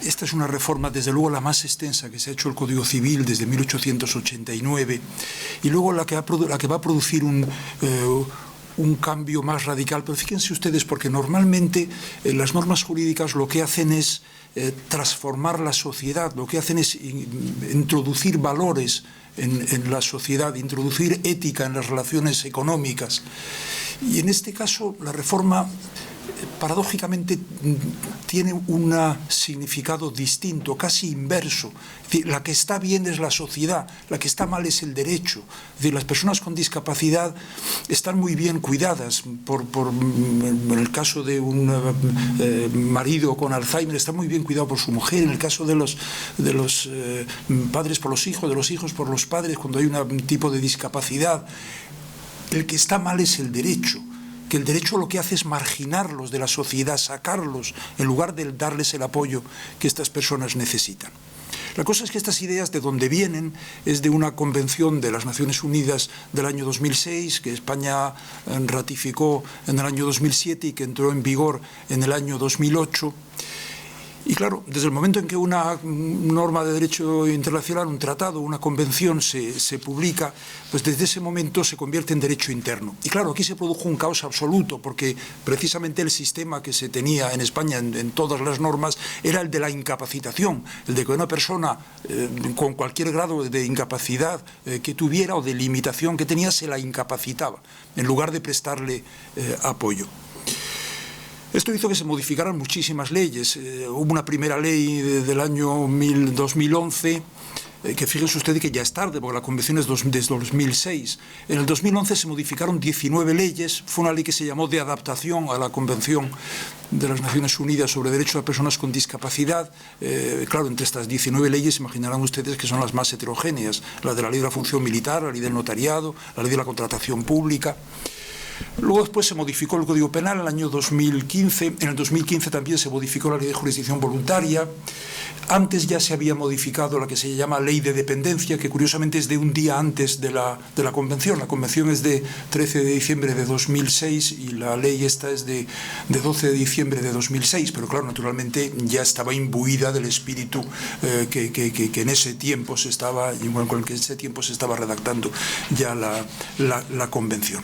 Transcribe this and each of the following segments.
esta es una reforma, desde luego, la más extensa que se ha hecho el Código Civil desde 1889, y luego la que va a producir un cambio más radical. Pero fíjense ustedes, porque normalmente las normas jurídicas lo que hacen es transformar la sociedad, lo que hacen es introducir valores en la sociedad, introducir ética en las relaciones económicas. Y en este caso la reforma paradójicamente tiene un significado distinto, casi inverso. Es decir, la que está bien es la sociedad, la que está mal es el derecho. Es decir, las personas con discapacidad están muy bien cuidadas. En el caso de un marido con Alzheimer, está muy bien cuidado por su mujer. En el caso de los padres por los hijos, de los hijos por los padres, cuando hay un tipo de discapacidad, el que está mal es el derecho. Que el derecho lo que hace es marginarlos de la sociedad, sacarlos, en lugar de darles el apoyo que estas personas necesitan. La cosa es que estas ideas, de donde vienen, es de una convención de las Naciones Unidas del año 2006, que España ratificó en el año 2007 y que entró en vigor en el año 2008. Y claro, desde el momento en que una norma de derecho internacional, un tratado, una convención se publica, pues desde ese momento se convierte en derecho interno. Y claro, aquí se produjo un caos absoluto, porque precisamente el sistema que se tenía en España en todas las normas era el de la incapacitación, el de que una persona con cualquier grado de incapacidad que tuviera o de limitación que tenía, se la incapacitaba, en lugar de prestarle apoyo. Esto hizo que se modificaran muchísimas leyes. Hubo una primera ley del año 2011, que fíjense ustedes que ya es tarde, porque la convención es desde 2006. En el 2011 se modificaron 19 leyes. Fue una ley que se llamó de adaptación a la Convención de las Naciones Unidas sobre Derechos de Personas con Discapacidad. Claro, entre estas 19 leyes, imaginarán ustedes que son las más heterogéneas. La de la ley de la función militar, la ley del notariado, la ley de la contratación pública. Luego después se modificó el Código Penal en el año 2015, en el 2015 también se modificó la Ley de Jurisdicción Voluntaria. Antes ya se había modificado la que se llama Ley de Dependencia, que curiosamente es de un día antes de la Convención. La Convención es de 13 de diciembre de 2006 y la ley esta es de 12 de diciembre de 2006, pero claro, naturalmente ya estaba imbuida del espíritu que en ese tiempo se estaba, con el que en ese tiempo se estaba redactando ya la Convención.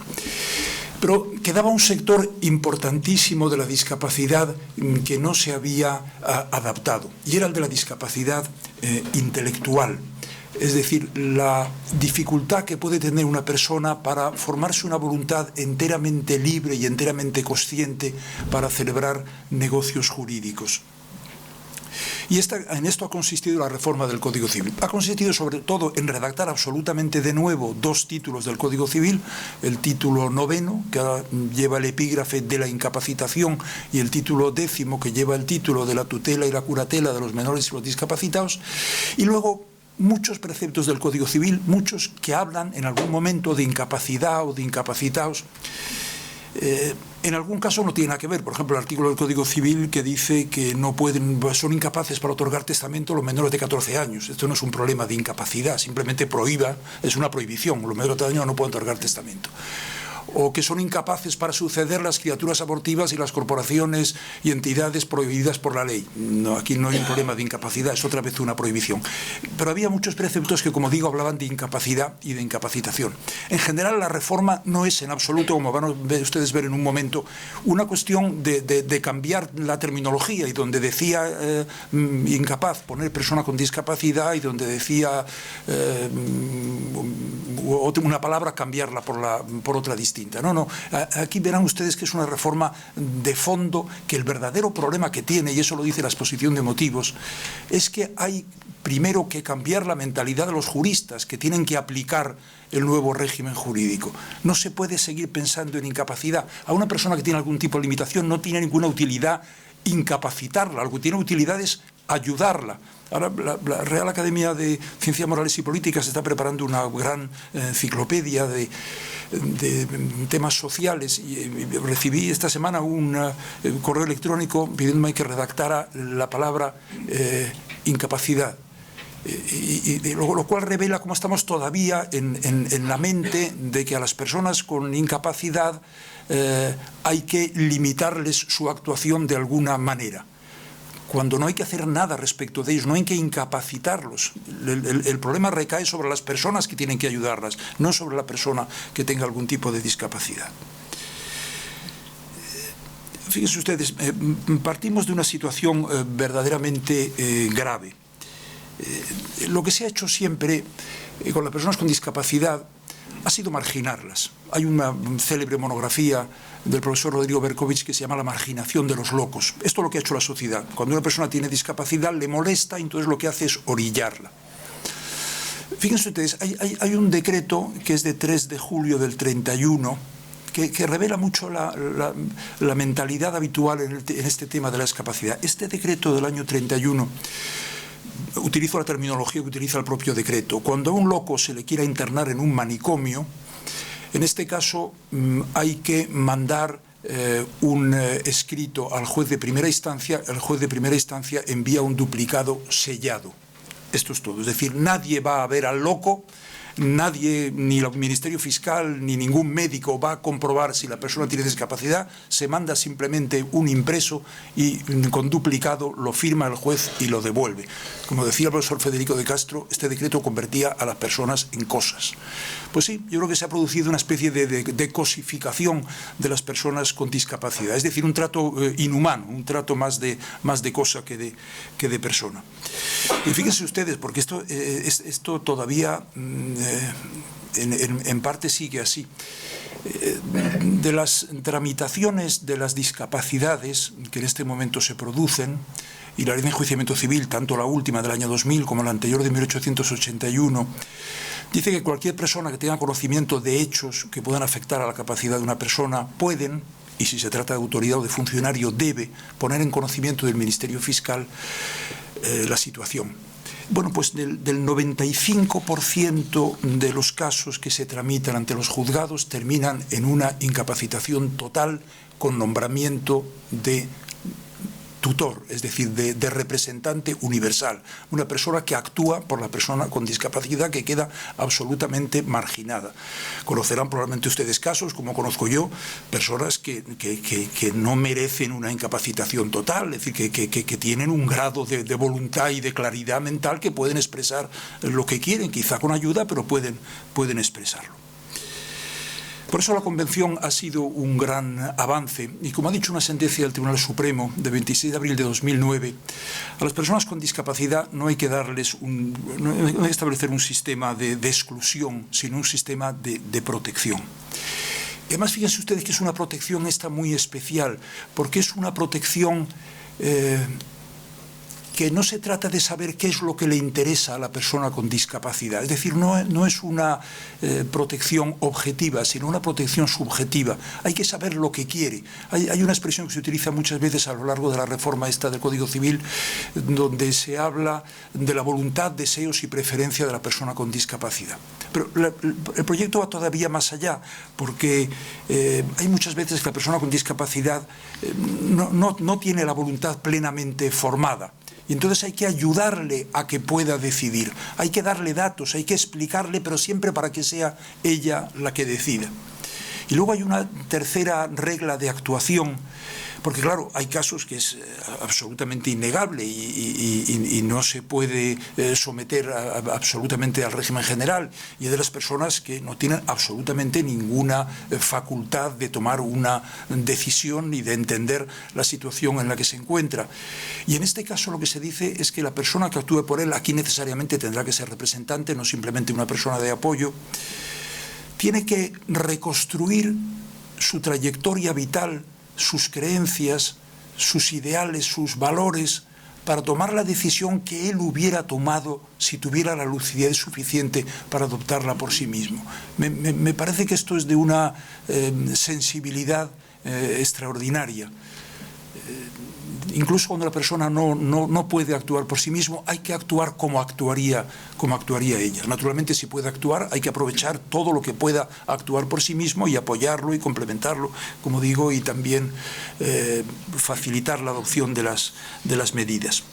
Pero quedaba un sector importantísimo de la discapacidad que no se había adaptado, y era el de la discapacidad intelectual. Es decir, la dificultad que puede tener una persona para formarse una voluntad enteramente libre y enteramente consciente para celebrar negocios jurídicos. Y en esto ha consistido la reforma del Código Civil. Ha consistido sobre todo en redactar absolutamente de nuevo dos títulos del Código Civil, el título 9, que lleva el epígrafe de la incapacitación, y el título 10, que lleva el título de la tutela y la curatela de los menores y los discapacitados, y luego muchos preceptos del Código Civil, muchos que hablan en algún momento de incapacidad o de incapacitados. En algún caso no tiene nada que ver. Por ejemplo, el artículo del Código Civil que dice que son incapaces para otorgar testamento los menores de 14 años. Esto no es un problema de incapacidad, simplemente es una prohibición. Los menores de 14 años no pueden otorgar testamento. O que son incapaces para suceder las criaturas abortivas y las corporaciones y entidades prohibidas por la ley. No, aquí no hay un problema de incapacidad, es otra vez una prohibición. Pero había muchos preceptos que, como digo, hablaban de incapacidad y de incapacitación. En general, la reforma no es en absoluto, como van a ustedes ver en un momento, una cuestión de cambiar la terminología, y donde decía incapaz, poner persona con discapacidad, y donde decía una palabra, cambiarla por otra distinta. No, aquí verán ustedes que es una reforma de fondo, que el verdadero problema que tiene, y eso lo dice la exposición de motivos, es que hay primero que cambiar la mentalidad de los juristas que tienen que aplicar el nuevo régimen jurídico. No se puede seguir pensando en incapacidad. A una persona que tiene algún tipo de limitación no tiene ninguna utilidad incapacitarla, lo que tiene utilidad es ayudarla. Ahora la Real Academia de Ciencias Morales y Políticas está preparando una gran enciclopedia de temas sociales, y recibí esta semana un correo electrónico pidiéndome que redactara la palabra incapacidad. Lo cual revela cómo estamos todavía en la mente de que a las personas con incapacidad hay que limitarles su actuación de alguna manera, cuando no hay que hacer nada respecto de ellos, no hay que incapacitarlos. El problema recae sobre las personas que tienen que ayudarlas, no sobre la persona que tenga algún tipo de discapacidad. Fíjense ustedes, partimos de una situación verdaderamente grave. Lo que se ha hecho siempre con las personas con discapacidad ha sido marginarlas. Hay una célebre monografía del profesor Rodrigo Berkovich que se llama La marginación de los locos. Esto es lo que ha hecho la sociedad. Cuando una persona tiene discapacidad le molesta, entonces lo que hace es orillarla. Fíjense ustedes, hay un decreto que es de 3 de julio del 31 que revela mucho la mentalidad habitual en este tema de la discapacidad. Este decreto del año 31 utilizo la terminología que utiliza el propio decreto. Cuando a un loco se le quiera internar en un manicomio, en este caso hay que mandar un escrito al juez de primera instancia. El juez de primera instancia envía un duplicado sellado. Esto es todo. Es decir, nadie va a ver al loco, nadie, ni el Ministerio Fiscal, ni ningún médico va a comprobar si la persona tiene discapacidad. Se manda simplemente un impreso y con duplicado lo firma el juez y lo devuelve. Como decía el profesor Federico de Castro, este decreto convertía a las personas en cosas. Pues sí, yo creo que se ha producido una especie de cosificación de las personas con discapacidad, es decir, un trato inhumano, un trato más de cosa que de persona. Y fíjense ustedes, porque esto todavía en parte sigue así. De las tramitaciones de las discapacidades que en este momento se producen, y la ley de enjuiciamiento civil, tanto la última del año 2000 como la anterior de 1881, dice que cualquier persona que tenga conocimiento de hechos que puedan afectar a la capacidad de una persona pueden, y si se trata de autoridad o de funcionario, debe poner en conocimiento del Ministerio Fiscal la situación. Bueno, pues del 95% de los casos que se tramitan ante los juzgados terminan en una incapacitación total con nombramiento de tutor, es decir, de representante universal, una persona que actúa por la persona con discapacidad que queda absolutamente marginada. Conocerán probablemente ustedes casos, como conozco yo, personas que no merecen una incapacitación total, es decir, que tienen un grado de voluntad y de claridad mental que pueden expresar lo que quieren, quizá con ayuda, pero pueden expresarlo. Por eso la Convención ha sido un gran avance y, como ha dicho una sentencia del Tribunal Supremo de 26 de abril de 2009, a las personas con discapacidad no hay que darles no hay que establecer un sistema de exclusión, sino un sistema de protección. Y además, fíjense ustedes que es una protección esta muy especial, porque es una protección que no se trata de saber qué es lo que le interesa a la persona con discapacidad. Es decir, no es una protección objetiva, sino una protección subjetiva. Hay que saber lo que quiere. Hay una expresión que se utiliza muchas veces a lo largo de la reforma esta del Código Civil, donde se habla de la voluntad, deseos y preferencia de la persona con discapacidad. Pero el proyecto va todavía más allá, porque hay muchas veces que la persona con discapacidad no tiene la voluntad plenamente formada. Y entonces hay que ayudarle a que pueda decidir. Hay que darle datos, hay que explicarle, pero siempre para que sea ella la que decida. Y luego hay una tercera regla de actuación, porque claro, hay casos que es absolutamente innegable y no se puede someter absolutamente al régimen general, y de las personas que no tienen absolutamente ninguna facultad de tomar una decisión ni de entender la situación en la que se encuentra. Y en este caso lo que se dice es que la persona que actúe por él, aquí necesariamente tendrá que ser representante, no simplemente una persona de apoyo, tiene que reconstruir su trayectoria vital, sus creencias, sus ideales, sus valores, para tomar la decisión que él hubiera tomado si tuviera la lucidez suficiente para adoptarla por sí mismo. Me parece que esto es de una sensibilidad extraordinaria. Incluso cuando la persona no puede actuar por sí mismo, hay que actuar como actuaría ella. Naturalmente, si puede actuar, hay que aprovechar todo lo que pueda actuar por sí mismo y apoyarlo y complementarlo, como digo, y también facilitar la adopción de las medidas.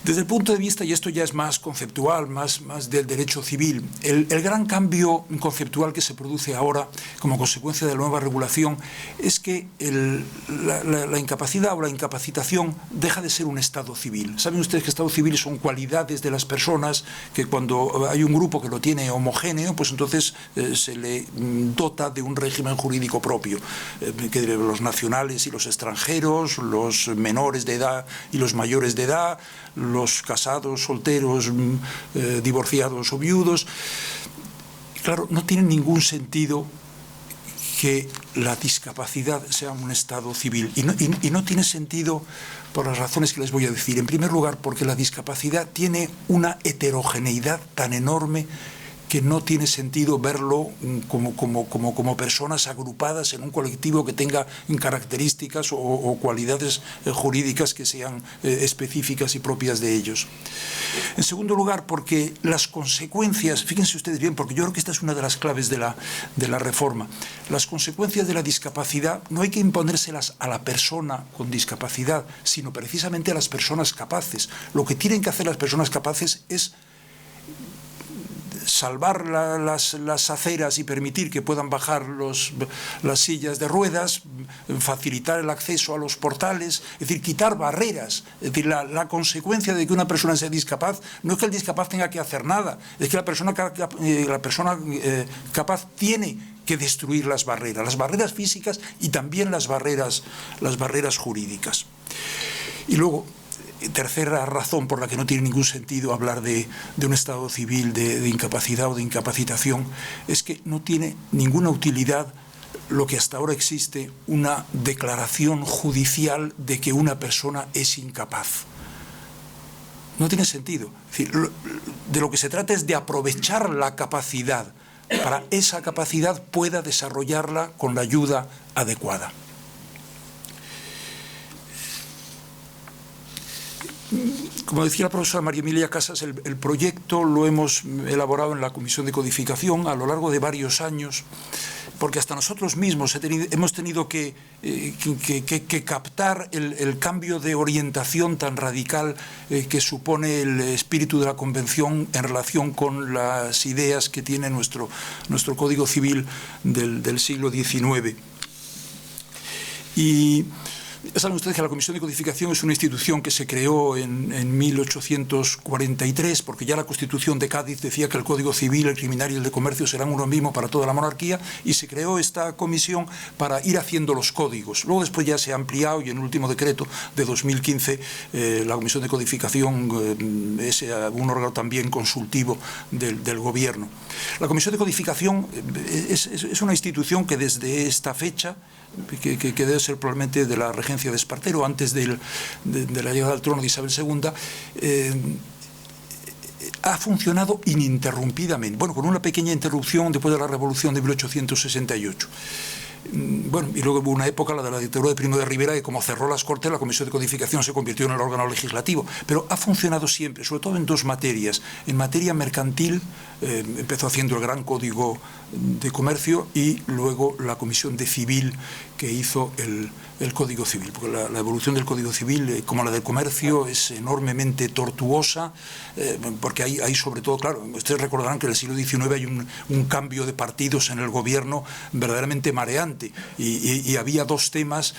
Desde el punto de vista, y esto ya es más conceptual, más del derecho civil, el gran cambio conceptual que se produce ahora como consecuencia de la nueva regulación es que la incapacidad o la incapacitación deja de ser un estado civil. Saben ustedes que estado civil son cualidades de las personas que cuando hay un grupo que lo tiene homogéneo, pues entonces se le dota de un régimen jurídico propio, que los nacionales y los extranjeros, los menores de edad y los mayores de edad, los casados, solteros, divorciados o viudos. Claro, no tiene ningún sentido que la discapacidad sea un estado civil. Y no tiene sentido por las razones que les voy a decir. En primer lugar, porque la discapacidad tiene una heterogeneidad tan enorme que no tiene sentido verlo como personas agrupadas en un colectivo que tenga características o cualidades jurídicas que sean específicas y propias de ellos. En segundo lugar, porque las consecuencias, fíjense ustedes bien, porque yo creo que esta es una de las claves de la reforma, las consecuencias de la discapacidad no hay que imponérselas a la persona con discapacidad, sino precisamente a las personas capaces. Lo que tienen que hacer las personas capaces es salvar las aceras y permitir que puedan bajar las sillas de ruedas, facilitar el acceso a los portales, es decir, quitar barreras. Es decir, la consecuencia de que una persona sea discapaz no es que el discapaz tenga que hacer nada, es que la persona capaz tiene que destruir las barreras físicas y también las barreras jurídicas. Y luego, tercera razón por la que no tiene ningún sentido hablar de un estado civil de incapacidad o de incapacitación es que no tiene ninguna utilidad lo que hasta ahora existe, una declaración judicial de que una persona es incapaz. No tiene sentido. Es decir, de lo que se trata es de aprovechar la capacidad para esa capacidad pueda desarrollarla con la ayuda adecuada. Como decía la profesora María Emilia Casas, el proyecto lo hemos elaborado en la Comisión de Codificación a lo largo de varios años, porque hasta nosotros mismos hemos tenido que captar el cambio de orientación tan radical que supone el espíritu de la Convención en relación con las ideas que tiene nuestro Código Civil del siglo XIX. Y saben ustedes que la Comisión de Codificación es una institución que se creó en 1843, porque ya la Constitución de Cádiz decía que el Código Civil, el criminal y el de comercio serán uno mismo para toda la monarquía, y se creó esta comisión para ir haciendo los códigos. Luego después ya se ha ampliado y en el último decreto de 2015 la Comisión de Codificación es un órgano también consultivo del Gobierno. La Comisión de Codificación es una institución que desde esta fecha, que debe ser probablemente de la regencia de Espartero, antes de la llegada al trono de Isabel II, ha funcionado ininterrumpidamente, bueno, con una pequeña interrupción después de la Revolución de 1868. Bueno, y luego hubo una época, la de la dictadura de Primo de Rivera, que como cerró las Cortes, la Comisión de Codificación se convirtió en el órgano legislativo, pero ha funcionado siempre, sobre todo en dos materias. En materia mercantil, empezó haciendo el Gran Código de Comercio, y luego la Comisión de Civil, que hizo el Código Civil, porque la evolución del Código Civil, como la del comercio, es enormemente tortuosa, porque hay sobre todo, claro, ustedes recordarán que en el siglo XIX hay un cambio de partidos en el gobierno verdaderamente mareante, y había dos temas,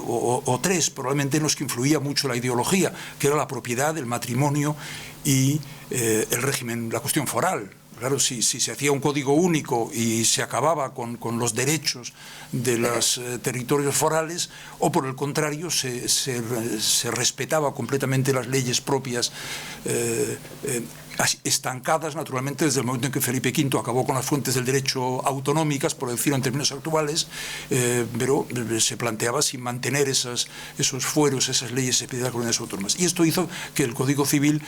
o tres, probablemente, en los que influía mucho la ideología, que era la propiedad, el matrimonio y el régimen, la cuestión foral. Claro, si se hacía un código único y se acababa con los derechos de los territorios forales, o por el contrario se respetaba completamente las leyes propias, estancadas naturalmente desde el momento en que Felipe V acabó con las fuentes del derecho autonómicas, por decirlo en términos actuales, pero se planteaba si mantener esos fueros, esas leyes especiales de las comunidades autónomas. Y esto hizo que el Código Civil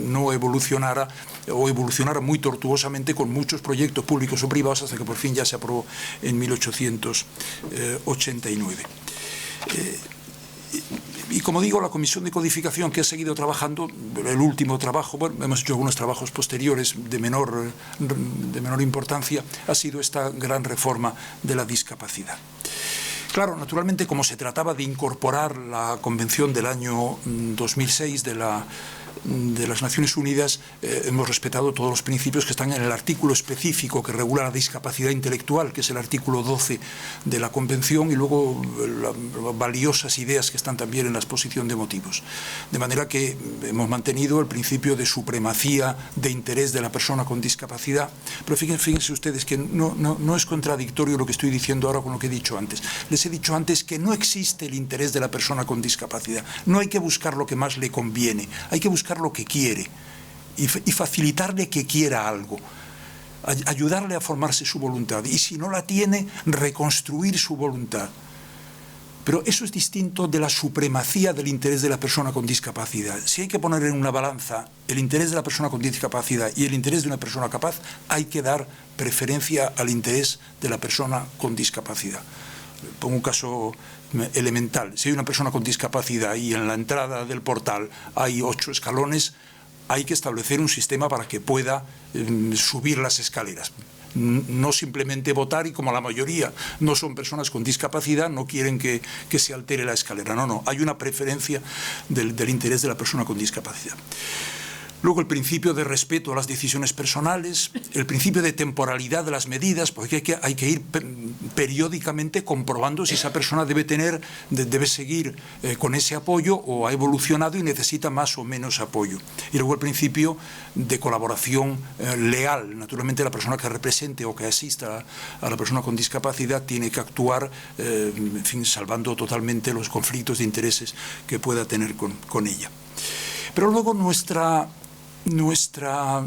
no evolucionara, o evolucionara muy tortuosamente, con muchos proyectos públicos o privados, hasta que por fin ya se aprobó en 1889. Y como digo, la Comisión de Codificación, que ha seguido trabajando, el último trabajo, bueno, hemos hecho algunos trabajos posteriores de menor importancia, ha sido esta gran reforma de la discapacidad. Claro, naturalmente, como se trataba de incorporar la Convención del año 2006 de las Naciones Unidas, hemos respetado todos los principios que están en el artículo específico que regula la discapacidad intelectual, que es el artículo 12 de la Convención, y luego las valiosas ideas que están también en la exposición de motivos. De manera que hemos mantenido el principio de supremacía de interés de la persona con discapacidad, pero fíjense ustedes que no es contradictorio lo que estoy diciendo ahora con lo que he dicho antes. Les he dicho antes que no existe el interés de la persona con discapacidad. No hay que buscar lo que más le conviene, hay que buscar lo que quiere y facilitarle que quiera algo, ayudarle a formarse su voluntad, y si no la tiene, reconstruir su voluntad. Pero eso es distinto de la supremacía del interés de la persona con discapacidad. Si hay que poner en una balanza el interés de la persona con discapacidad y el interés de una persona capaz, hay que dar preferencia al interés de la persona con discapacidad. Pongo un caso elemental. Si hay una persona con discapacidad y en la entrada del portal hay 8 escalones, hay que establecer un sistema para que pueda subir las escaleras. No simplemente votar y, como la mayoría no son personas con discapacidad, no quieren que se altere la escalera. No, hay una preferencia del interés de la persona con discapacidad. Luego, el principio de respeto a las decisiones personales, el principio de temporalidad de las medidas, porque hay que ir periódicamente comprobando si esa persona debe seguir con ese apoyo o ha evolucionado y necesita más o menos apoyo. Y luego el principio de colaboración leal. Naturalmente, la persona que represente o que asista a la persona con discapacidad tiene que actuar, en fin, salvando totalmente los conflictos de intereses que pueda tener con ella. Pero luego nuestra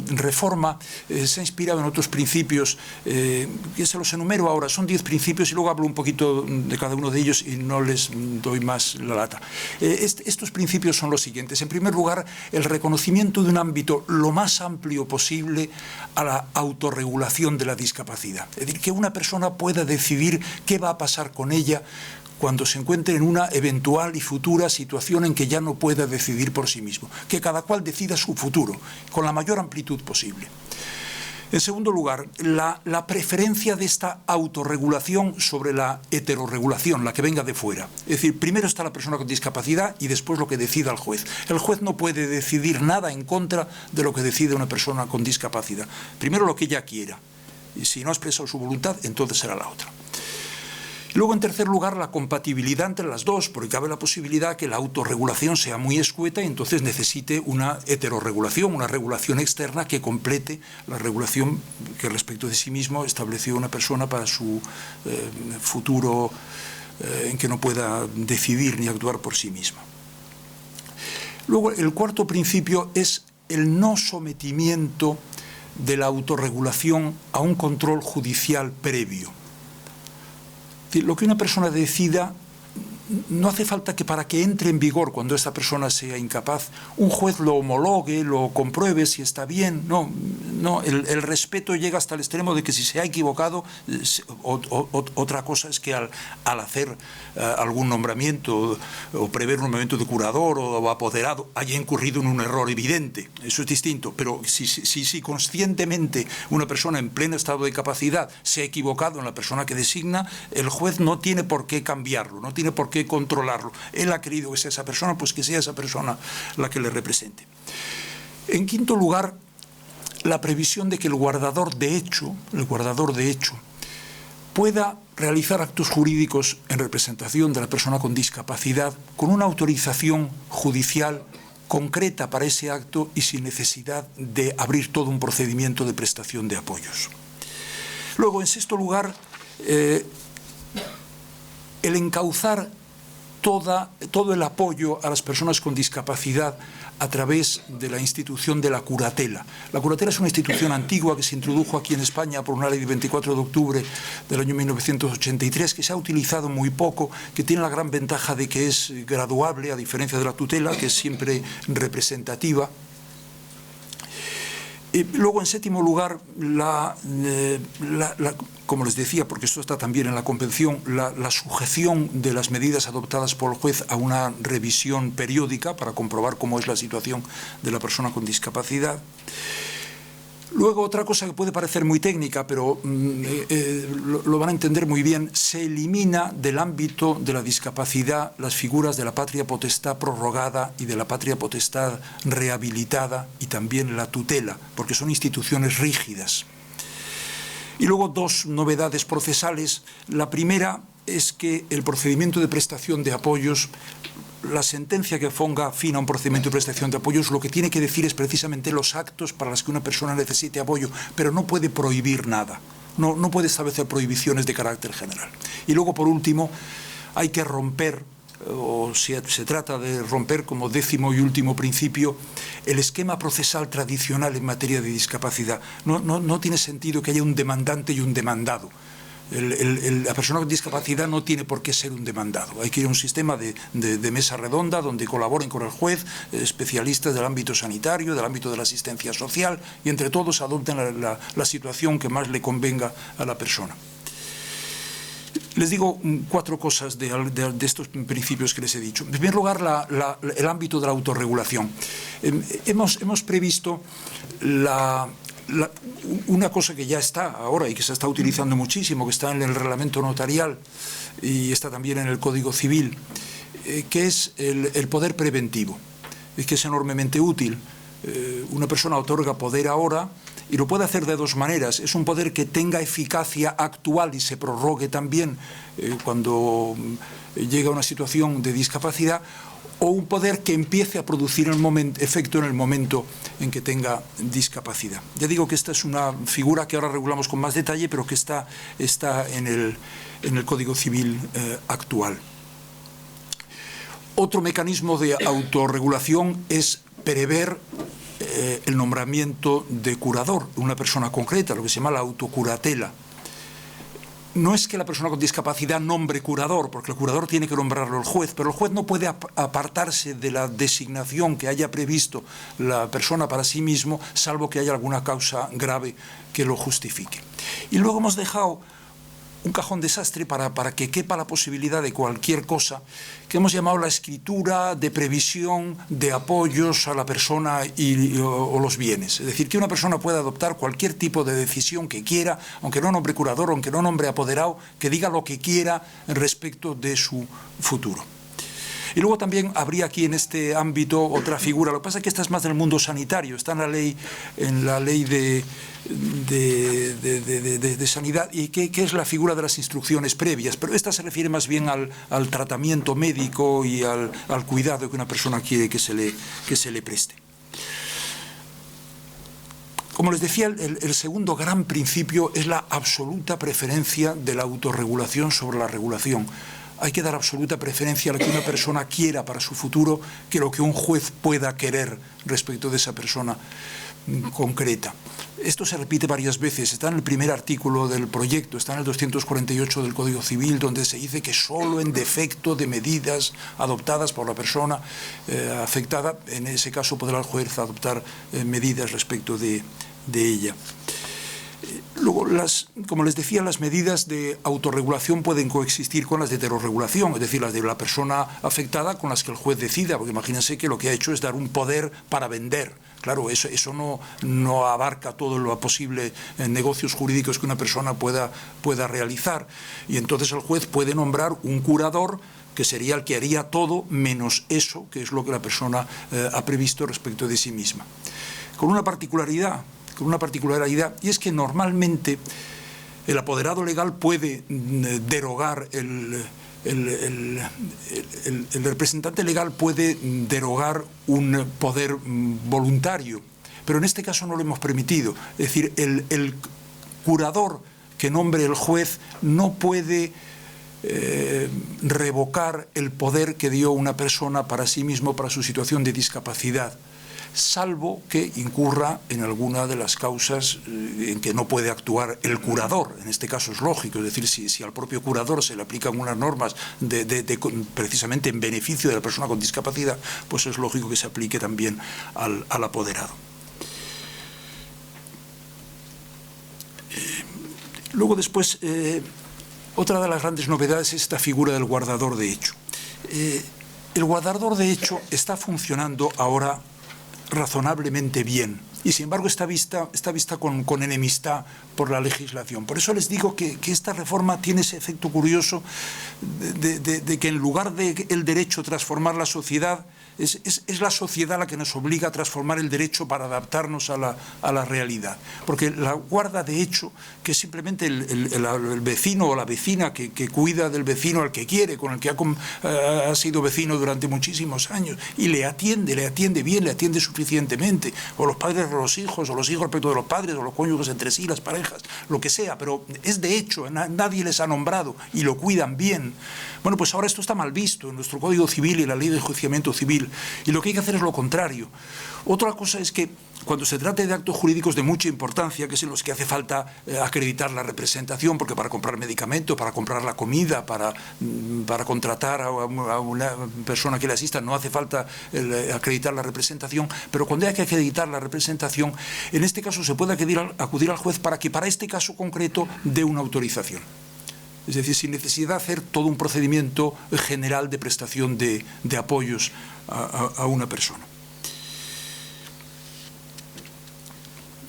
reforma se ha inspirado en otros principios, que se los enumero ahora. Son 10 principios y luego hablo un poquito de cada uno de ellos y no les doy más la lata. Estos principios son los siguientes. En primer lugar, el reconocimiento de un ámbito lo más amplio posible a la autorregulación de la discapacidad. Es decir, que una persona pueda decidir qué va a pasar con ella cuando se encuentre en una eventual y futura situación en que ya no pueda decidir por sí mismo. Que cada cual decida su futuro, con la mayor amplitud posible. En segundo lugar, la preferencia de esta autorregulación sobre la heterorregulación, la que venga de fuera. Es decir, primero está la persona con discapacidad y después lo que decida el juez. El juez no puede decidir nada en contra de lo que decide una persona con discapacidad. Primero lo que ella quiera. Y si no ha expresado su voluntad, entonces será la otra. Luego, en tercer lugar, la compatibilidad entre las dos, porque cabe la posibilidad que la autorregulación sea muy escueta y entonces necesite una heterorregulación, una regulación externa que complete la regulación que respecto de sí mismo estableció una persona para su futuro en que no pueda decidir ni actuar por sí misma. Luego, el cuarto principio es el no sometimiento de la autorregulación a un control judicial previo. Lo que una persona decida, no hace falta que para que entre en vigor cuando esta persona sea incapaz, un juez lo homologue, lo compruebe si está bien. No, el respeto llega hasta el extremo de que si se ha equivocado, otra cosa es que al hacer algún nombramiento o prever un nombramiento de curador o apoderado haya incurrido en un error evidente. Eso es distinto, pero si conscientemente una persona en pleno estado de capacidad se ha equivocado en la persona que designa, el juez no tiene por qué cambiarlo, no tiene por qué controlarlo. Él ha querido que sea esa persona, pues que sea esa persona la que le represente. En quinto lugar, la previsión de que el guardador de hecho pueda realizar actos jurídicos en representación de la persona con discapacidad con una autorización judicial concreta para ese acto y sin necesidad de abrir todo un procedimiento de prestación de apoyos. Luego, en sexto lugar, el encauzar todo el apoyo a las personas con discapacidad a través de la institución de la curatela. La curatela es una institución antigua que se introdujo aquí en España por una ley de 24 de octubre del año 1983, que se ha utilizado muy poco, que tiene la gran ventaja de que es graduable, a diferencia de la tutela, que es siempre representativa. Luego, en séptimo lugar, como les decía, porque esto está también en la Convención, la sujeción de las medidas adoptadas por el juez a una revisión periódica para comprobar cómo es la situación de la persona con discapacidad. Luego, otra cosa que puede parecer muy técnica, pero lo van a entender muy bien, se elimina del ámbito de la discapacidad las figuras de la patria potestad prorrogada y de la patria potestad rehabilitada y también la tutela, porque son instituciones rígidas. Y luego dos novedades procesales. La primera es que el procedimiento de prestación de apoyos, la sentencia que ponga fin a un procedimiento de prestación de apoyos, lo que tiene que decir es precisamente los actos para los que una persona necesite apoyo, pero no puede prohibir nada, no puede establecer prohibiciones de carácter general. Y luego, por último, hay que romper, o se trata de romper como décimo y último principio, el esquema procesal tradicional en materia de discapacidad. No tiene sentido que haya un demandante y un demandado. La persona con discapacidad no tiene por qué ser un demandado. Hay que ir a un sistema de mesa redonda donde colaboren con el juez especialistas del ámbito sanitario, del ámbito de la asistencia social, y entre todos adopten la situación que más le convenga a la persona. Les digo cuatro cosas de estos principios que les he dicho. En primer lugar, el ámbito de la autorregulación. Hemos previsto una cosa que ya está ahora y que se está utilizando muchísimo, que está en el reglamento notarial y está también en el Código Civil, que es el poder preventivo, que es enormemente útil. Una persona otorga poder ahora y lo puede hacer de dos maneras. Es un poder que tenga eficacia actual y se prorrogue también cuando llega a una situación de discapacidad, o un poder que empiece a producir efecto en el momento en que tenga discapacidad. Ya digo que esta es una figura que ahora regulamos con más detalle, pero que está en el Código Civil actual. Otro mecanismo de autorregulación es prever el nombramiento de curador de una persona concreta, lo que se llama la autocuratela. No es que la persona con discapacidad nombre curador, porque el curador tiene que nombrarlo el juez, pero el juez no puede apartarse de la designación que haya previsto la persona para sí mismo, salvo que haya alguna causa grave que lo justifique. Y luego hemos dejado un cajón desastre para que quepa la posibilidad de cualquier cosa, que hemos llamado la escritura de previsión de apoyos a la persona o los bienes. Es decir, que una persona pueda adoptar cualquier tipo de decisión que quiera, aunque no nombre curador, aunque no nombre apoderado, que diga lo que quiera respecto de su futuro. Y luego también habría aquí en este ámbito otra figura. Lo que pasa es que esta es más del mundo sanitario, está en la ley de sanidad, y que es la figura de las instrucciones previas, pero esta se refiere más bien al tratamiento médico y al cuidado que una persona quiere que se le preste. Como les decía, el segundo gran principio es la absoluta preferencia de la autorregulación sobre la regulación. Hay que dar absoluta preferencia a lo que una persona quiera para su futuro que lo que un juez pueda querer respecto de esa persona concreta. Esto se repite varias veces, está en el primer artículo del proyecto, está en el 248 del Código Civil, donde se dice que solo en defecto de medidas adoptadas por la persona afectada, en ese caso podrá el juez adoptar medidas respecto de ella. Luego, como les decía, las medidas de autorregulación pueden coexistir con las de heterorregulación, es decir, las de la persona afectada con las que el juez decida, porque imagínense que lo que ha hecho es dar un poder para vender. Claro, eso no abarca todo lo posible en negocios jurídicos que una persona pueda realizar. Y entonces el juez puede nombrar un curador que sería el que haría todo menos eso, que es lo que la persona ha previsto respecto de sí misma. Con una particularidad, y es que normalmente el apoderado legal puede derogar, el representante legal puede derogar un poder voluntario, pero en este caso no lo hemos permitido. Es decir, el curador que nombre el juez no puede revocar el poder que dio una persona para sí mismo, para su situación de discapacidad, salvo que incurra en alguna de las causas en que no puede actuar el curador. En este caso es lógico, es decir, si al propio curador se le aplican unas normas precisamente en beneficio de la persona con discapacidad, pues es lógico que se aplique también al apoderado. Luego después, otra de las grandes novedades es esta figura del guardador de hecho. El guardador de hecho está funcionando ahora razonablemente bien. y sin embargo está vista con enemistad por la legislación. Por eso les digo que esta reforma tiene ese efecto curioso de que en lugar de el derecho transformar la sociedad, es la sociedad la que nos obliga a transformar el derecho para adaptarnos a la realidad. Porque la guarda, de hecho, que es simplemente el vecino o la vecina que cuida del vecino al que quiere, con el que ha sido vecino durante muchísimos años, y le atiende bien, le atiende suficientemente, o los padres a los hijos, o los hijos respecto de los padres, o los cónyuges entre sí, las parejas, lo que sea, pero es de hecho, nadie les ha nombrado y lo cuidan bien. Bueno, pues ahora esto está mal visto en nuestro Código Civil y la Ley de Enjuiciamiento Civil, y lo que hay que hacer es lo contrario. Otra cosa es que cuando se trate de actos jurídicos de mucha importancia, que es en los que hace falta acreditar la representación, porque para comprar medicamento, para comprar la comida, para contratar a una persona que le asista, no hace falta acreditar la representación, pero cuando hay que acreditar la representación, en este caso se puede acudir al juez para que para este caso concreto dé una autorización. Es decir, sin necesidad de hacer todo un procedimiento general de prestación de apoyos a una persona.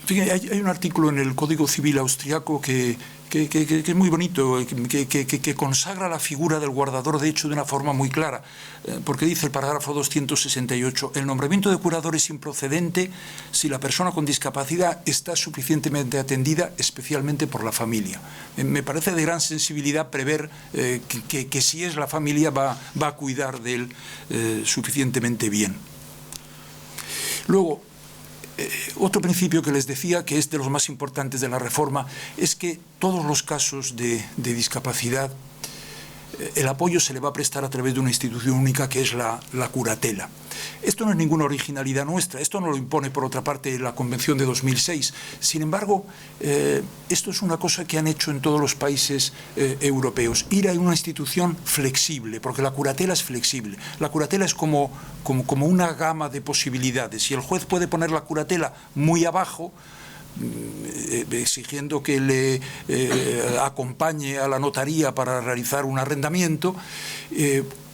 Fíjense, hay un artículo en el Código Civil austriaco que es muy bonito, que consagra la figura del guardador de hecho de una forma muy clara, porque dice el parágrafo 268, el nombramiento de curador es improcedente si la persona con discapacidad está suficientemente atendida, especialmente por la familia. Me parece de gran sensibilidad prever que si es la familia va a cuidar de él suficientemente bien. Luego, otro principio que les decía, que es de los más importantes de la reforma, es que todos los casos de discapacidad, el apoyo se le va a prestar a través de una institución única que es la curatela. Esto no es ninguna originalidad nuestra, esto no lo impone por otra parte la Convención de 2006. Sin embargo, esto es una cosa que han hecho en todos los países europeos, ir a una institución flexible, porque la curatela es flexible. La curatela es como una gama de posibilidades. Si el juez puede poner la curatela muy abajo, exigiendo que le acompañe a la notaría para realizar un arrendamiento,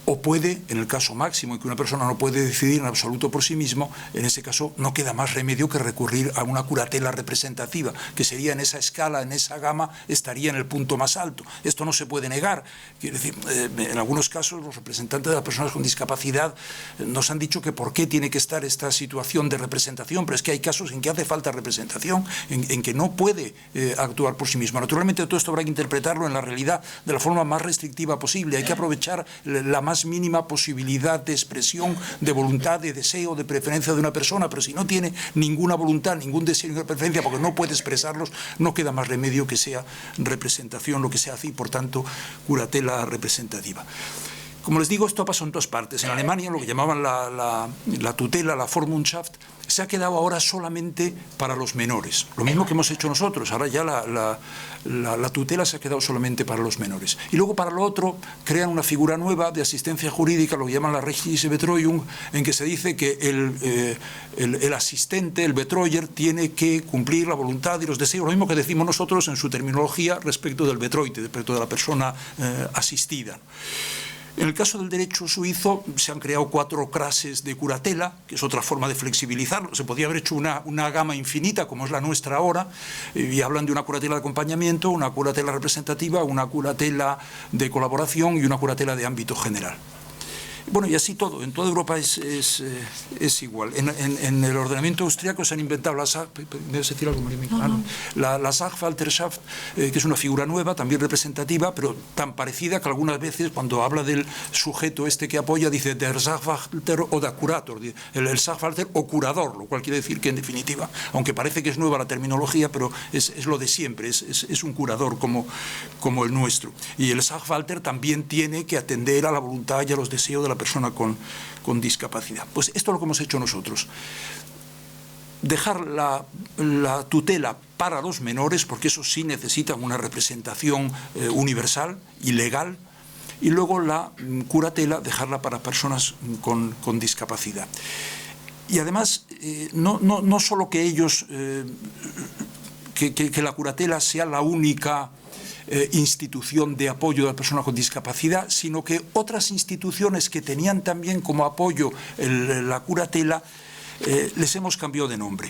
o puede, en el caso máximo en que una persona no puede decidir en absoluto por sí mismo, en ese caso no queda más remedio que recurrir a una curatela representativa, que sería en esa escala, en esa gama, estaría en el punto más alto. Esto no se puede negar. Quiero decir, en algunos casos los representantes de las personas con discapacidad nos han dicho que por qué tiene que estar esta situación de representación, pero es que hay casos en que hace falta representación, en que no puede actuar por sí mismo. Naturalmente todo esto habrá que interpretarlo en la realidad de la forma más restrictiva posible. Hay que aprovechar la más mínima posibilidad de expresión, de voluntad, de deseo, de preferencia de una persona, pero si no tiene ninguna voluntad, ningún deseo, ninguna preferencia, porque no puede expresarlos, no queda más remedio que sea representación lo que se hace y, por tanto, curatela representativa. Como les digo, esto ha pasado en todas partes. En Alemania, lo que llamaban la tutela, la Vormundschaft, se ha quedado ahora solamente para los menores. Lo mismo que hemos hecho nosotros. Ahora ya la tutela se ha quedado solamente para los menores. Y luego, para lo otro, crean una figura nueva de asistencia jurídica, lo que llaman la Rechtliche Betreuung, en que se dice que el asistente, el Betreuer, tiene que cumplir la voluntad y los deseos, lo mismo que decimos nosotros en su terminología respecto del Betreute, respecto de la persona asistida. En el caso del derecho suizo se han creado 4 clases de curatela, que es otra forma de flexibilizarlo. Se podría haber hecho una gama infinita, como es la nuestra ahora, y hablan de una curatela de acompañamiento, una curatela representativa, una curatela de colaboración y una curatela de ámbito general. Bueno, y así todo, en toda Europa es igual. En el ordenamiento austriaco se han inventado la Sachwalterschaft, que es una figura nueva, también representativa, pero tan parecida que algunas veces cuando habla del sujeto este que apoya, dice der Sachwalter o der Curator, el Sachwalter o curador, lo cual quiere decir que en definitiva, aunque parece que es nueva la terminología, pero es lo de siempre, es un curador como el nuestro. Y el Sachwalter también tiene que atender a la voluntad y a los deseos de la persona con discapacidad. Pues esto es lo que hemos hecho nosotros. Dejar la tutela para los menores, porque eso sí necesitan una representación universal y legal, y luego la curatela dejarla para personas con discapacidad. Y además, no solo que ellos, que la curatela sea la única institución de apoyo de la persona con discapacidad, sino que otras instituciones que tenían también como apoyo la curatela, les hemos cambiado de nombre.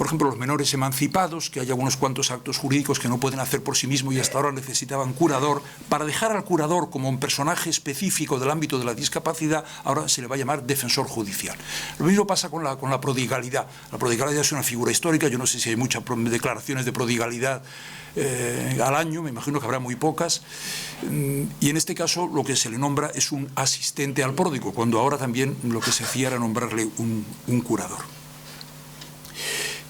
por ejemplo, los menores emancipados, que hay algunos cuantos actos jurídicos que no pueden hacer por sí mismos y hasta ahora necesitaban curador. Para dejar al curador como un personaje específico del ámbito de la discapacidad, ahora se le va a llamar defensor judicial. Lo mismo pasa con la prodigalidad. La prodigalidad es una figura histórica, yo no sé si hay muchas declaraciones de prodigalidad al año, me imagino que habrá muy pocas, y en este caso lo que se le nombra es un asistente al pródigo, cuando ahora también lo que se hacía era nombrarle un curador.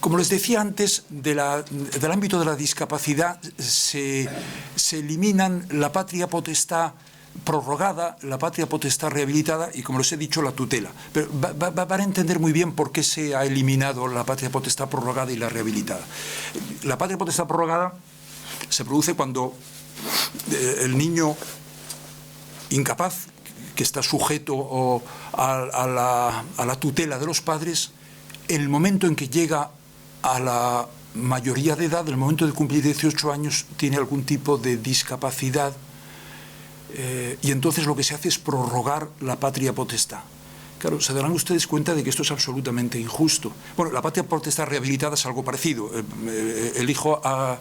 Como les decía antes, del ámbito de la discapacidad se eliminan la patria potestad prorrogada, la patria potestad rehabilitada y, como les he dicho, la tutela. Pero van a entender muy bien por qué se ha eliminado la patria potestad prorrogada y la rehabilitada. La patria potestad prorrogada se produce cuando el niño incapaz, que está sujeto a la tutela de los padres, en el momento en que llega a la mayoría de edad, en el momento de cumplir 18 años, tiene algún tipo de discapacidad, y entonces lo que se hace es prorrogar la patria potestad. Claro, se darán ustedes cuenta de que esto es absolutamente injusto. Bueno, la patria potestad rehabilitada es algo parecido. El hijo ha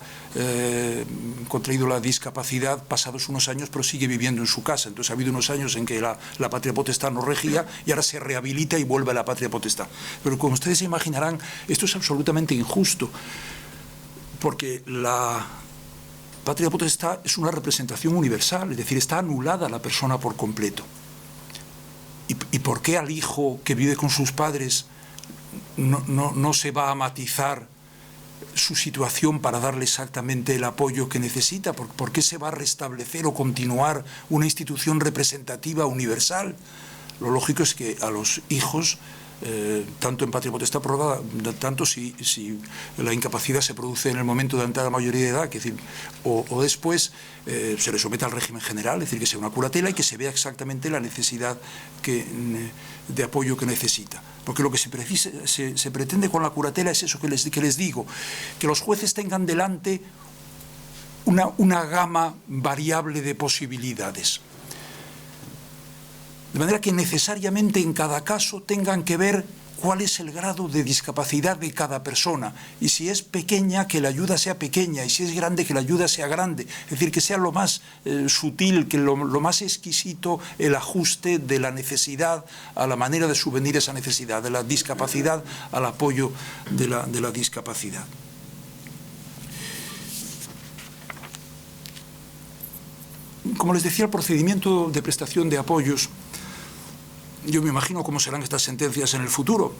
contraído la discapacidad pasados unos años, pero sigue viviendo en su casa. Entonces ha habido unos años en que la patria potestad no regía y ahora se rehabilita y vuelve a la patria potestad. Pero como ustedes se imaginarán, esto es absolutamente injusto, porque la patria potestad es una representación universal, es decir, está anulada la persona por completo. ¿Y por qué al hijo que vive con sus padres no se va a matizar su situación para darle exactamente el apoyo que necesita? ¿Por qué se va a restablecer o continuar una institución representativa universal? Lo lógico es que a los hijos, tanto en patria potestad prorrogada, tanto si la incapacidad se produce en el momento de entrada a la mayoría de edad, es decir, o después, se le somete al régimen general, es decir, que sea una curatela y que se vea exactamente la necesidad de apoyo que necesita. Porque lo que se pretende con la curatela es eso que les digo, que los jueces tengan delante una gama variable de posibilidades. De manera que necesariamente en cada caso tengan que ver cuál es el grado de discapacidad de cada persona. Y si es pequeña, que la ayuda sea pequeña. Y si es grande, que la ayuda sea grande. Es decir, que sea lo más sutil, que lo más exquisito el ajuste de la necesidad a la manera de subvenir esa necesidad, de la discapacidad al apoyo de la discapacidad. Como les decía, el procedimiento de prestación de apoyos, yo me imagino cómo serán estas sentencias en el futuro.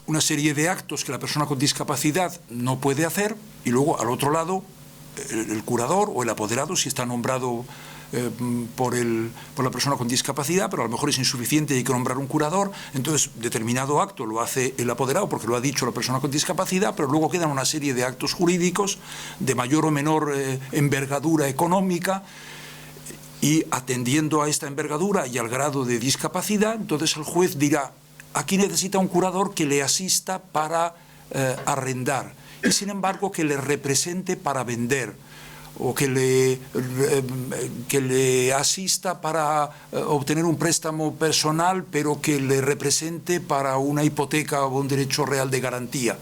Una serie de actos que la persona con discapacidad no puede hacer y luego al otro lado el curador o el apoderado, si está nombrado por la persona con discapacidad, pero a lo mejor es insuficiente y hay que nombrar un curador, entonces determinado acto lo hace el apoderado porque lo ha dicho la persona con discapacidad, pero luego quedan una serie de actos jurídicos de mayor o menor envergadura económica. Y atendiendo a esta envergadura y al grado de discapacidad, entonces el juez dirá, aquí necesita un curador que le asista para arrendar y sin embargo que le represente para vender o que le asista para obtener un préstamo personal, pero que le represente para una hipoteca o un derecho real de garantía.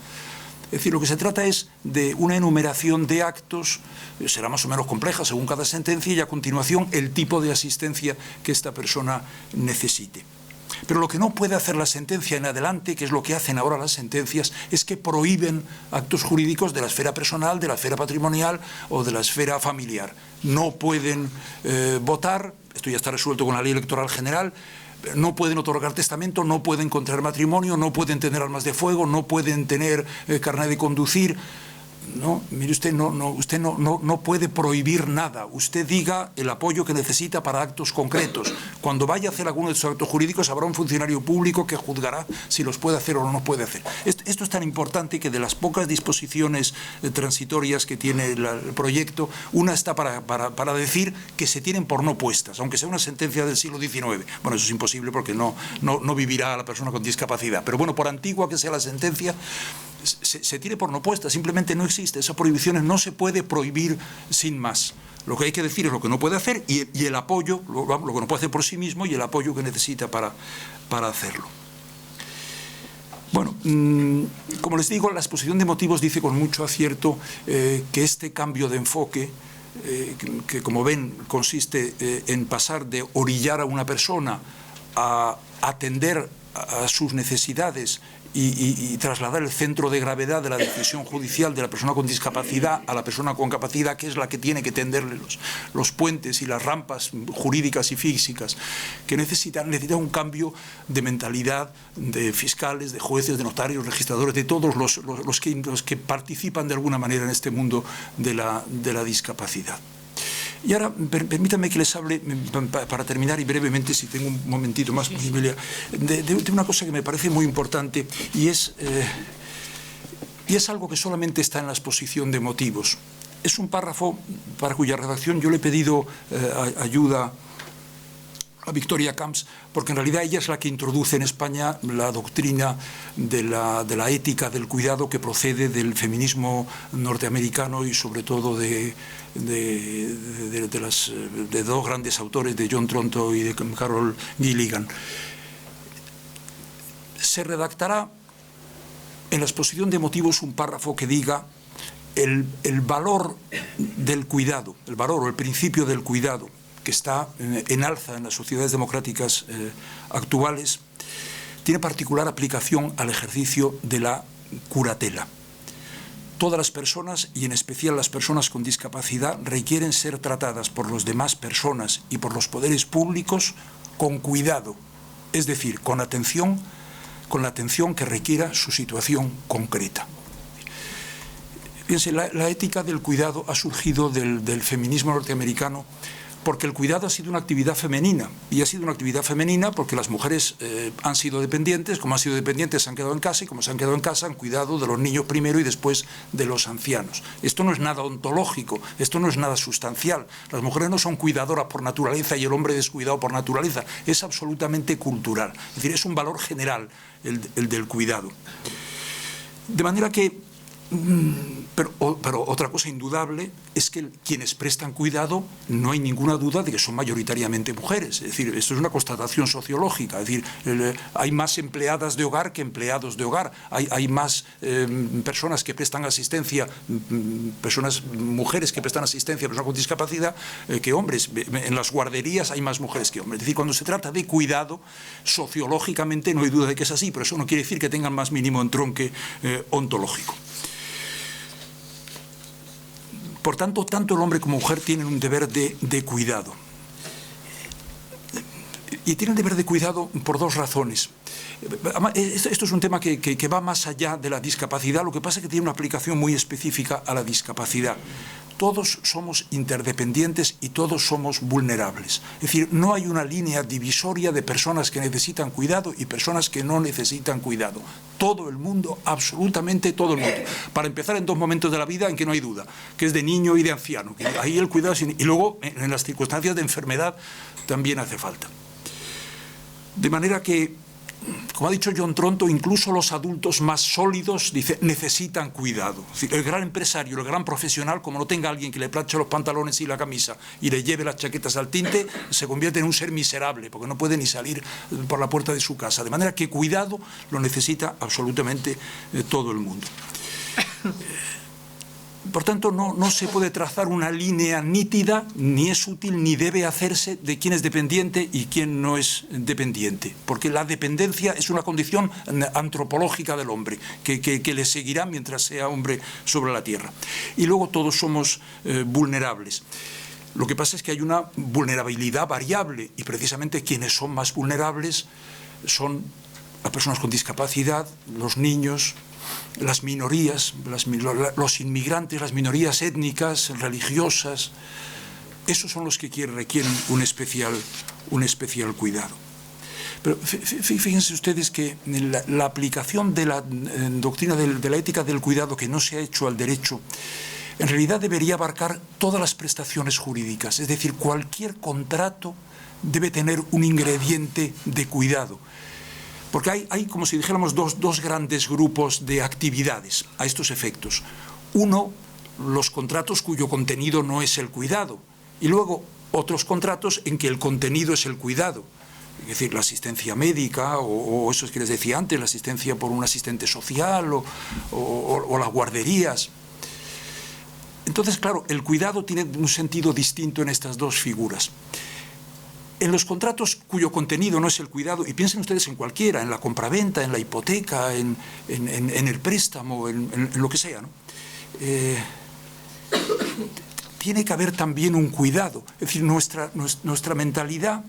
Es decir, lo que se trata es de una enumeración de actos, será más o menos compleja según cada sentencia, y a continuación el tipo de asistencia que esta persona necesite. Pero lo que no puede hacer la sentencia en adelante, que es lo que hacen ahora las sentencias, es que prohíben actos jurídicos de la esfera personal, de la esfera patrimonial o de la esfera familiar. No pueden votar, esto ya está resuelto con la Ley Electoral General, no pueden otorgar testamento, no pueden contraer matrimonio, no pueden tener armas de fuego, no pueden tener carnet de conducir. No, mire usted, usted no puede prohibir nada. Usted diga el apoyo que necesita para actos concretos. Cuando vaya a hacer alguno de esos actos jurídicos habrá un funcionario público que juzgará si los puede hacer o no los puede hacer. Esto es tan importante que de las pocas disposiciones transitorias que tiene el proyecto, una está para decir que se tienen por no puestas, aunque sea una sentencia del siglo XIX. Bueno, eso es imposible porque no vivirá la persona con discapacidad. Pero bueno, por antigua que sea la sentencia, se tiene por no puesta, simplemente no existe. Esas prohibiciones no se puede prohibir sin más. Lo que hay que decir es lo que no puede hacer y el apoyo, lo que no puede hacer por sí mismo y el apoyo que necesita para hacerlo. Bueno, como les digo, la exposición de motivos dice con mucho acierto que este cambio de enfoque, que como ven consiste en pasar de orillar a una persona a atender a sus necesidades y trasladar el centro de gravedad de la decisión judicial de la persona con discapacidad a la persona con capacidad, que es la que tiene que tenderle los puentes y las rampas jurídicas y físicas, que necesita un cambio de mentalidad de fiscales, de jueces, de notarios, registradores, de todos los que participan de alguna manera en este mundo de la discapacidad. Y ahora, permítanme que les hable, para terminar y brevemente, si tengo un momentito más, de una cosa que me parece muy importante, y es algo que solamente está en la exposición de motivos. Es un párrafo para cuya redacción yo le he pedido ayuda a Victoria Camps, porque en realidad ella es la que introduce en España la doctrina de la ética del cuidado, que procede del feminismo norteamericano y sobre todo de dos grandes autores, de John Tronto y de Carol Gilligan. Se redactará en la exposición de motivos un párrafo que diga el valor del cuidado, el valor o el principio del cuidado, que está en alza en las sociedades democráticas actuales, tiene particular aplicación al ejercicio de la curatela. Todas las personas, y en especial las personas con discapacidad, requieren ser tratadas por las demás personas y por los poderes públicos con cuidado, es decir, con la atención que requiera su situación concreta. Fíjense, la ética del cuidado ha surgido del feminismo norteamericano, porque el cuidado ha sido una actividad femenina, y ha sido una actividad femenina porque las mujeres han sido dependientes, como han sido dependientes se han quedado en casa, y como se han quedado en casa han cuidado de los niños primero y después de los ancianos. Esto no es nada ontológico, esto no es nada sustancial. Las mujeres no son cuidadoras por naturaleza y el hombre descuidado por naturaleza, es absolutamente cultural, es decir, es un valor general el del cuidado. De manera que pero otra cosa indudable es que quienes prestan cuidado, no hay ninguna duda de que son mayoritariamente mujeres. Es decir, esto es una constatación sociológica. Es decir, hay más empleadas de hogar que empleados de hogar. Hay más personas que prestan asistencia, mujeres que prestan asistencia a personas con discapacidad que hombres. En las guarderías hay más mujeres que hombres. Es decir, cuando se trata de cuidado, sociológicamente no hay duda de que es así, pero eso no quiere decir que tengan más mínimo entronque ontológico. Por tanto, tanto el hombre como la mujer tienen un deber de cuidado. Y tienen deber de cuidado por dos razones. Esto es un tema que va más allá de la discapacidad, lo que pasa es que tiene una aplicación muy específica a la discapacidad. Todos somos interdependientes y todos somos vulnerables. Es decir, no hay una línea divisoria de personas que necesitan cuidado y personas que no necesitan cuidado. Todo el mundo, absolutamente todo el mundo. Para empezar, en dos momentos de la vida en que no hay duda, que es de niño y de anciano. Que ahí el cuidado, y luego en las circunstancias de enfermedad también hace falta. De manera que, como ha dicho John Tronto, incluso los adultos más sólidos, dice, necesitan cuidado. Es decir, el gran empresario, el gran profesional, como no tenga alguien que le planche los pantalones y la camisa y le lleve las chaquetas al tinte, se convierte en un ser miserable, porque no puede ni salir por la puerta de su casa. De manera que cuidado lo necesita absolutamente todo el mundo. Por tanto, no se puede trazar una línea nítida, ni es útil ni debe hacerse de quién es dependiente y quién no es dependiente, porque la dependencia es una condición antropológica del hombre, que le seguirá mientras sea hombre sobre la tierra. Y luego todos somos vulnerables. Lo que pasa es que hay una vulnerabilidad variable, y precisamente quienes son más vulnerables son las personas con discapacidad, los niños, las minorías, los inmigrantes, las minorías étnicas, religiosas. Esos son los que requieren un especial cuidado. Pero fíjense ustedes que la aplicación de la doctrina de la ética del cuidado que no se ha hecho al derecho, en realidad debería abarcar todas las prestaciones jurídicas. Es decir, cualquier contrato debe tener un ingrediente de cuidado. Porque hay, como si dijéramos, dos grandes grupos de actividades a estos efectos. Uno, los contratos cuyo contenido no es el cuidado. Y luego, otros contratos en que el contenido es el cuidado. Es decir, la asistencia médica o eso es que les decía antes, la asistencia por un asistente social o las guarderías. Entonces, claro, el cuidado tiene un sentido distinto en estas dos figuras. En los contratos cuyo contenido no es el cuidado, y piensen ustedes en cualquiera, en la compraventa, en la hipoteca, en el préstamo, en lo que sea, ¿no? Tiene que haber también un cuidado. Es decir, nuestra mentalidad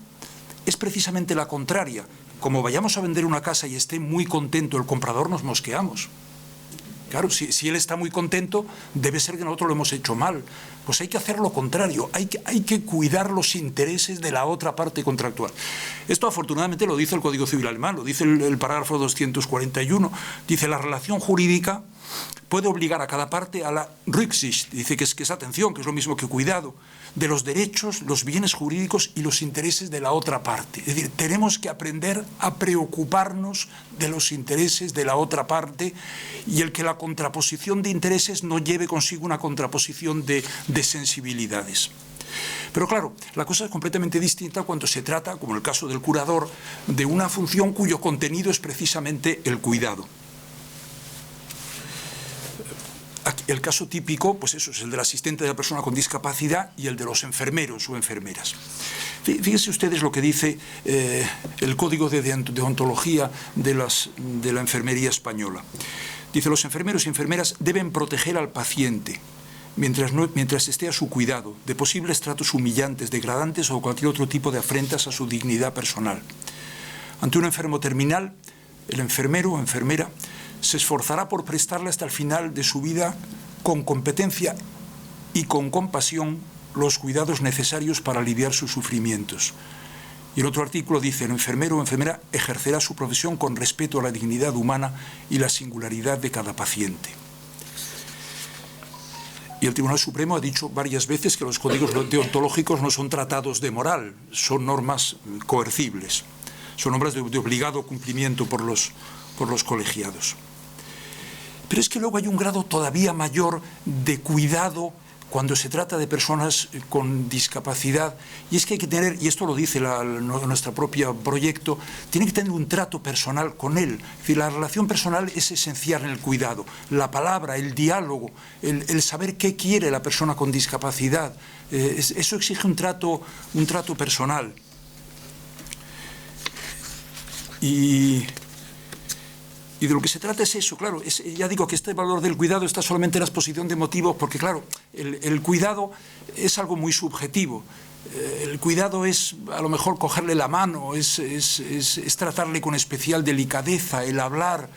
es precisamente la contraria. Como vayamos a vender una casa y esté muy contento el comprador, nos mosqueamos. Claro, si él está muy contento, debe ser que nosotros lo hemos hecho mal. Pues hay que hacer lo contrario, hay que cuidar los intereses de la otra parte contractual. Esto afortunadamente lo dice el Código Civil alemán, lo dice el parágrafo 241. Dice, la relación jurídica puede obligar a cada parte a la Rücksicht, dice que es atención, que es lo mismo que cuidado, de los derechos, los bienes jurídicos y los intereses de la otra parte. Es decir, tenemos que aprender a preocuparnos de los intereses de la otra parte y el que la contraposición de intereses no lleve consigo una contraposición de sensibilidades. Pero claro, la cosa es completamente distinta cuando se trata, como en el caso del curador, de una función cuyo contenido es precisamente el cuidado. El caso típico, pues eso, es el del asistente de la persona con discapacidad y el de los enfermeros o enfermeras. Fíjense ustedes lo que dice el Código de Deontología de la Enfermería Española. Dice, los enfermeros y enfermeras deben proteger al paciente mientras esté a su cuidado de posibles tratos humillantes, degradantes o cualquier otro tipo de afrentas a su dignidad personal. Ante un enfermo terminal, el enfermero o enfermera se esforzará por prestarle hasta el final de su vida con competencia y con compasión los cuidados necesarios para aliviar sus sufrimientos. Y el otro artículo dice, el enfermero o enfermera ejercerá su profesión con respeto a la dignidad humana y la singularidad de cada paciente. Y el Tribunal Supremo ha dicho varias veces que los códigos deontológicos no son tratados de moral, son normas coercibles, son normas de obligado cumplimiento por los colegiados. Pero es que luego hay un grado todavía mayor de cuidado cuando se trata de personas con discapacidad, y es que hay que tener, y esto lo dice nuestro propio proyecto, tiene que tener un trato personal con él. Es decir, la relación personal es esencial en el cuidado. La palabra, el diálogo, el saber qué quiere la persona con discapacidad, eso exige un trato personal. Y de lo que se trata es eso, claro, ya digo que este valor del cuidado está solamente en la exposición de motivos, porque claro, el cuidado es algo muy subjetivo. El cuidado es a lo mejor cogerle la mano, es tratarle con especial delicadeza, el hablar,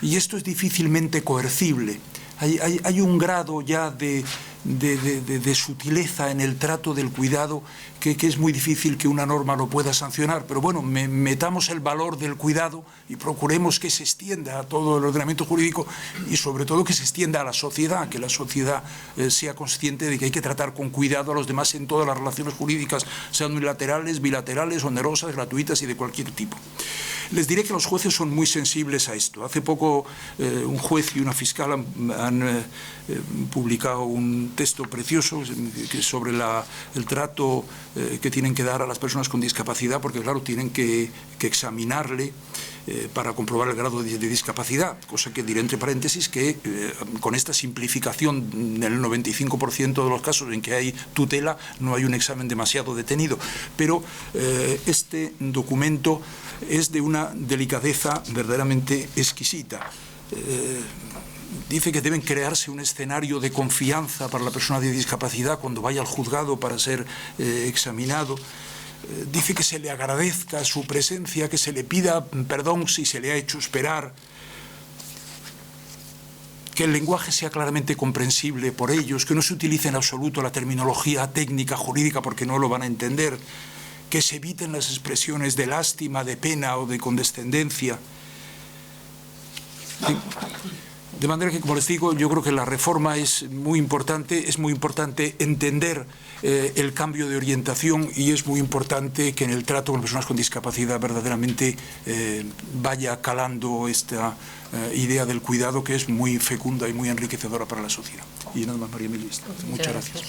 y esto es difícilmente coercible. Hay un grado ya de sutileza en el trato del cuidado que es muy difícil que una norma lo pueda sancionar, pero bueno, metamos el valor del cuidado y procuremos que se extienda a todo el ordenamiento jurídico y sobre todo que se extienda a la sociedad, que la sociedad sea consciente de que hay que tratar con cuidado a los demás en todas las relaciones jurídicas, sean unilaterales, bilaterales, onerosas, gratuitas y de cualquier tipo. Les diré que los jueces son muy sensibles a esto. Hace poco un juez y una fiscal han publicado un texto precioso sobre el trato que tienen que dar a las personas con discapacidad, porque claro, tienen que examinarle para comprobar el grado de discapacidad, cosa que diré entre paréntesis que con esta simplificación en el 95% de los casos en que hay tutela no hay un examen demasiado detenido, pero este documento es de una delicadeza verdaderamente exquisita. Dice que deben crearse un escenario de confianza para la persona de discapacidad cuando vaya al juzgado para ser examinado. Dice que se le agradezca su presencia, que se le pida perdón si se le ha hecho esperar, que el lenguaje sea claramente comprensible por ellos, que no se utilice en absoluto la terminología técnica jurídica porque no lo van a entender, que se eviten las expresiones de lástima, de pena o de condescendencia. De manera que, como les digo, yo creo que la reforma es muy importante entender el cambio de orientación y es muy importante que en el trato con personas con discapacidad verdaderamente vaya calando esta idea del cuidado que es muy fecunda y muy enriquecedora para la sociedad. Y nada más, María Emilia. Muchas gracias.